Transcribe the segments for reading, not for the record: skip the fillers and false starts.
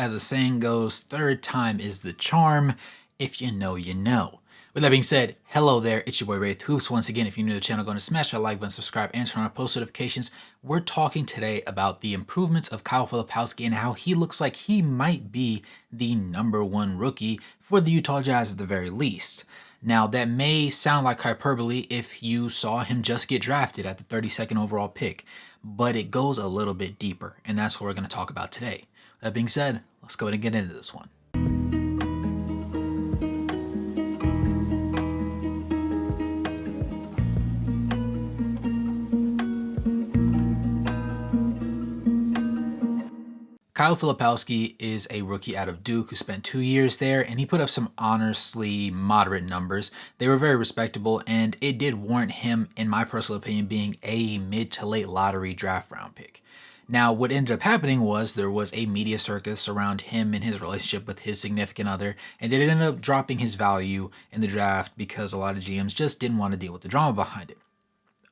As the saying goes, third time is the charm. If you know, you know. With that being said, hello there, it's your boy Ray Hoops. Once again, if you're new to the channel, go and smash that like button, subscribe, and turn on post notifications. We're talking today about the improvements of Kyle Filipowski and how he looks like he might be the #1 rookie for the Utah Jazz at the very least. Now, that may sound like hyperbole if you saw him just get drafted at the 32nd overall pick, but it goes a little bit deeper, and that's what we're going to talk about today. That being said, let's go ahead and get into this one. Kyle Filipowski is a rookie out of Duke who spent 2 years there, and he put up some honestly moderate numbers. They were very respectable, and it did warrant him, in my personal opinion, being a mid to late lottery draft round pick. Now, what ended up happening was there was a media circus around him and his relationship with his significant other, and it ended up dropping his value in the draft because a lot of GMs just didn't want to deal with the drama behind it.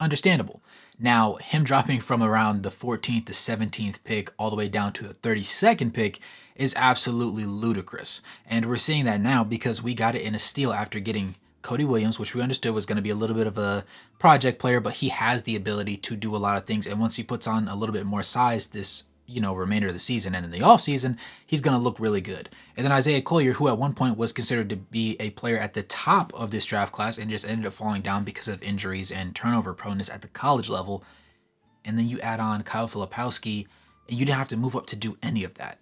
Understandable. Now, him dropping from around the 14th to 17th pick all the way down to the 32nd pick is absolutely ludicrous. And we're seeing that now because we got it in a steal after getting Cody Williams, which we understood was going to be a little bit of a project player, but he has the ability to do a lot of things. And once he puts on a little bit more size this remainder of the season and in the offseason, he's going to look really good. And then Isaiah Collier, who at one point was considered to be a player at the top of this draft class and just ended up falling down because of injuries and turnover proneness at the college level. And then you add on Kyle Filipowski, and you didn't have to move up to do any of that.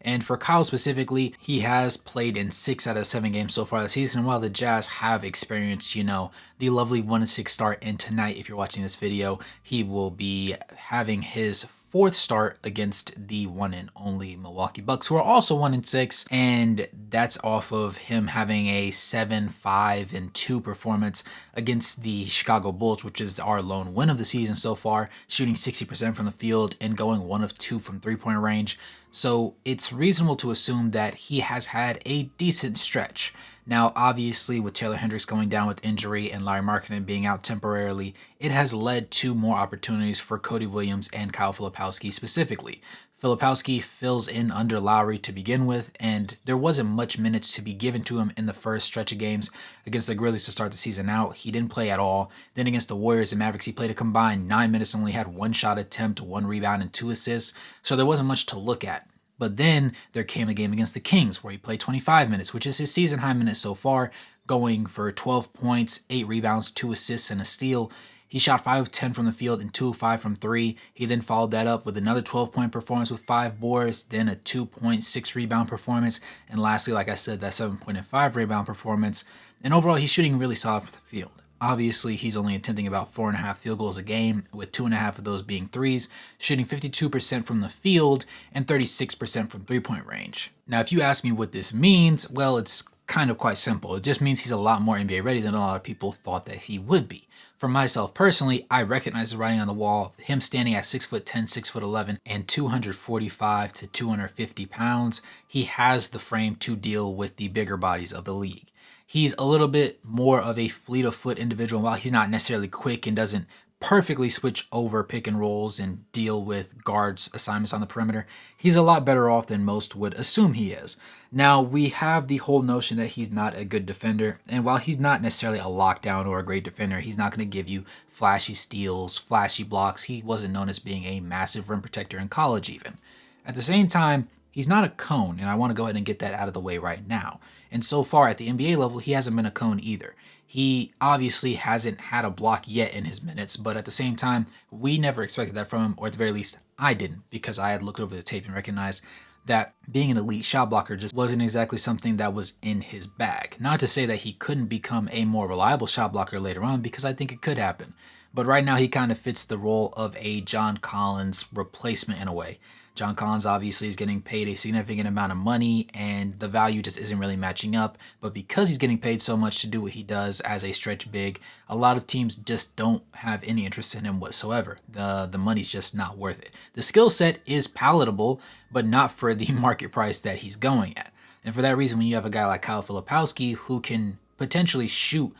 And for Kyle specifically, he has played in 6 out of 7 games so far this season. While the Jazz have experienced, the lovely 1-6 start, and tonight, if you're watching this video, he will be having his 4th start against the one and only Milwaukee Bucks, who are also 1-6, and that's off of him having a 7-5-2 performance against the Chicago Bulls, which is our lone win of the season so far, shooting 60% from the field and going 1 of 2 from three-point range. So it's reasonable to assume that he has had a decent stretch. Now, obviously, with Taylor Hendricks going down with injury and Lauri Markkanen being out temporarily, it has led to more opportunities for Cody Williams and Kyle Filipowski specifically. Filipowski fills in under Lauri to begin with, and there wasn't much minutes to be given to him in the first stretch of games against the Grizzlies to start the season out. He didn't play at all. Then against the Warriors and Mavericks, he played a combined 9 minutes and only had 1 shot attempt, 1 rebound, and 2 assists, so there wasn't much to look at. But then there came a game against the Kings where he played 25 minutes, which is his season high minutes so far, going for 12 points, 8 rebounds, 2 assists, and a steal. He shot 5 of 10 from the field and 2 of 5 from 3. He then followed that up with another 12-point performance with 5 boards, then a 2.6 rebound performance, and lastly, like I said, that 7.5 rebound performance. And overall, he's shooting really solid from the field. Obviously, he's only attempting about 4.5 field goals a game, with 2.5 of those being threes, shooting 52% from the field and 36% from three-point range. Now, if you ask me what this means, well, it's kind of quite simple. It just means he's a lot more NBA ready than a lot of people thought that he would be. For myself personally, I recognize the writing on the wall. Him standing at 6'10", 6'11", and 245 to 250 pounds, he has the frame to deal with the bigger bodies of the league. He's a little bit more of a fleet of foot individual. While he's not necessarily quick and doesn't perfectly switch over pick and rolls and deal with guards assignments on the perimeter, he's a lot better off than most would assume he is. Now, we have the whole notion that he's not a good defender, and while he's not necessarily a lockdown or a great defender, he's not going to give you flashy steals, flashy blocks. He wasn't known as being a massive rim protector in college even. At the same time, he's not a cone, and I want to go ahead and get that out of the way right now. And so far at the NBA level, he hasn't been a cone either. He obviously hasn't had a block yet in his minutes, but at the same time, we never expected that from him, or at the very least, I didn't, because I had looked over the tape and recognized that being an elite shot blocker just wasn't exactly something that was in his bag. Not to say that he couldn't become a more reliable shot blocker later on, because I think it could happen. But right now, he kind of fits the role of a John Collins replacement in a way. John Collins obviously is getting paid a significant amount of money, and the value just isn't really matching up. But because he's getting paid so much to do what he does as a stretch big, a lot of teams just don't have any interest in him whatsoever. The money's just not worth it. The skill set is palatable, but not for the market price that he's going at. And for that reason, when you have a guy like Kyle Filipowski who can potentially shoot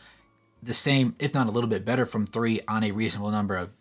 the same, if not a little bit better from 3 on a reasonable number of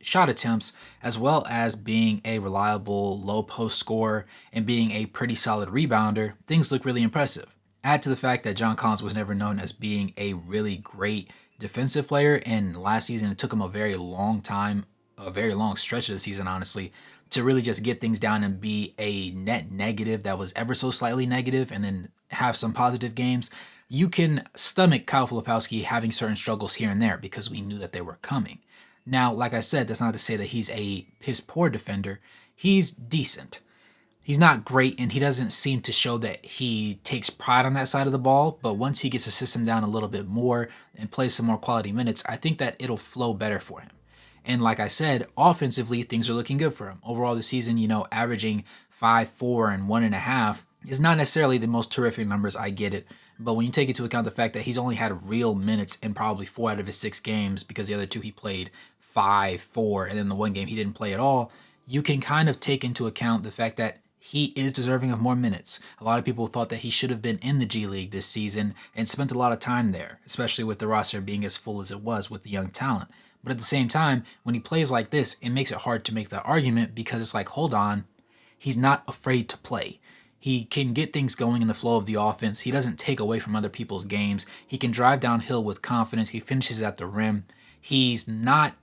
shot attempts, as well as being a reliable low post scorer and being a pretty solid rebounder, things look really impressive. Add to the fact that John Collins was never known as being a really great defensive player, and last season it took him a very long stretch of the season, honestly, to really just get things down and be a net negative that was ever so slightly negative and then have some positive games. You can stomach Kyle Filipowski having certain struggles here and there because we knew that they were coming. Now, like I said, that's not to say that he's a piss poor defender. He's decent. He's not great, and he doesn't seem to show that he takes pride on that side of the ball, but once he gets the system down a little bit more and plays some more quality minutes, I think that it'll flow better for him. And like I said, offensively, things are looking good for him. Overall this season, averaging 5, 4, and 1.5 is not necessarily the most terrific numbers, I get it. But when you take into account the fact that he's only had real minutes in probably 4 out of his 6 games, because the other 2 he played 5, 4, and then the one game he didn't play at all, you can kind of take into account the fact that he is deserving of more minutes. A lot of people thought that he should have been in the G League this season and spent a lot of time there, especially with the roster being as full as it was with the young talent. But at the same time, when he plays like this, it makes it hard to make that argument because it's like, hold on, he's not afraid to play. He can get things going in the flow of the offense. He doesn't take away from other people's games. He can drive downhill with confidence. He finishes at the rim. He's not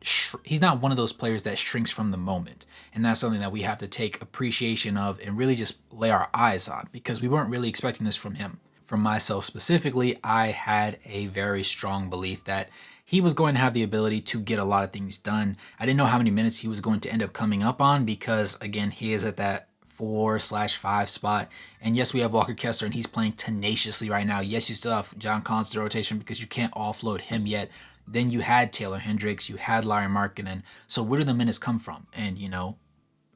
one of those players that shrinks from the moment. And that's something that we have to take appreciation of and really just lay our eyes on, because we weren't really expecting this from him. For myself specifically, I had a very strong belief that he was going to have the ability to get a lot of things done. I didn't know how many minutes he was going to end up coming up on because, again, he is at that 4/5 spot. And yes, we have Walker Kessler, and he's playing tenaciously right now. Yes, you still have John Collins to rotation because you can't offload him yet. Then you had Taylor Hendricks, you had Lauri Markkanen. So where do the minutes come from? And,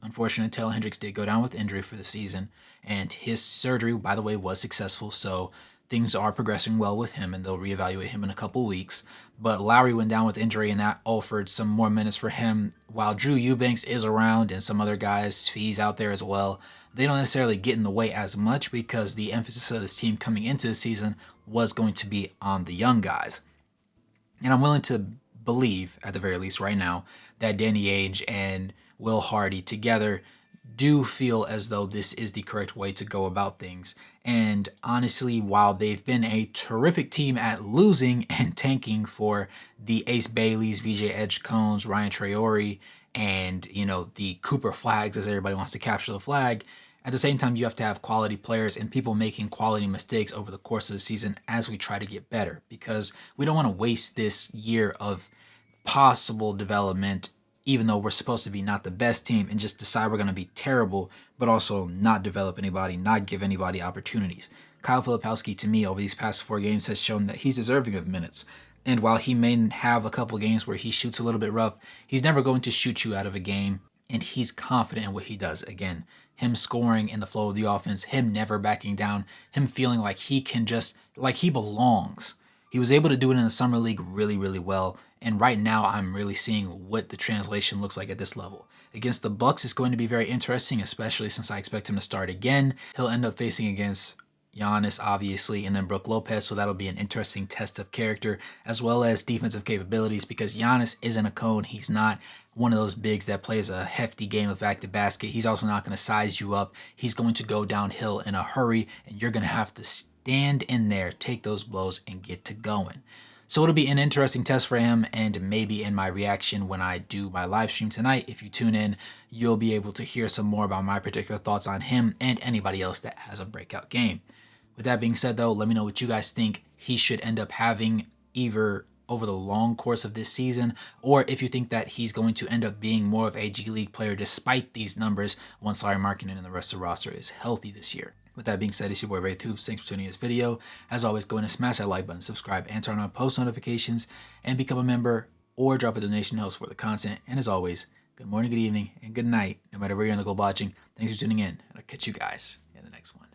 unfortunately, Taylor Hendricks did go down with injury for the season. And his surgery, by the way, was successful. So things are progressing well with him, and they'll reevaluate him in a couple weeks. But Lauri went down with injury, and that offered some more minutes for him. While Drew Eubanks is around and some other guys, he's out there as well, they don't necessarily get in the way as much because the emphasis of this team coming into the season was going to be on the young guys. And I'm willing to believe, at the very least right now, that Danny Ainge and Will Hardy together do feel as though this is the correct way to go about things. And honestly, while they've been a terrific team at losing and tanking for the Ace Baileys, VJ Edgecones, Ryan Traore, and, the Cooper Flags, as everybody wants to capture the flag, at the same time, you have to have quality players and people making quality mistakes over the course of the season as we try to get better, because we don't want to waste this year of possible development, even though we're supposed to be not the best team, and just decide we're going to be terrible, but also not develop anybody, not give anybody opportunities. Kyle Filipowski, to me, over these past 4 games has shown that he's deserving of minutes. And while he may have a couple games where he shoots a little bit rough, he's never going to shoot you out of a game, and he's confident in what he does. Again, him scoring in the flow of the offense, him never backing down, him feeling like he can like he belongs. He was able to do it in the summer league really, really well. And right now I'm really seeing what the translation looks like at this level. Against the Bucks, it's going to be very interesting, especially since I expect him to start again. He'll end up facing against Giannis, obviously, and then Brook Lopez, so that'll be an interesting test of character as well as defensive capabilities, because Giannis isn't a cone. He's not one of those bigs that plays a hefty game of back to basket. He's also not going to size you up. He's going to go downhill in a hurry, and you're going to have to stand in there, take those blows, and get to going. So it'll be an interesting test for him, and maybe in my reaction when I do my live stream tonight, if you tune in, you'll be able to hear some more about my particular thoughts on him and anybody else that has a breakout game. With that being said, though, let me know what you guys think he should end up having either over the long course of this season, or if you think that he's going to end up being more of a G League player despite these numbers once Lauri Markkanen and the rest of the roster is healthy this year. With that being said, it's your boy Ray Tubes. Thanks for tuning in this video. As always, go ahead and smash that like button, subscribe, and turn on post notifications, and become a member or drop a donation to help support the content. And as always, good morning, good evening, and good night, no matter where you're on the globe watching. Thanks for tuning in, and I'll catch you guys in the next one.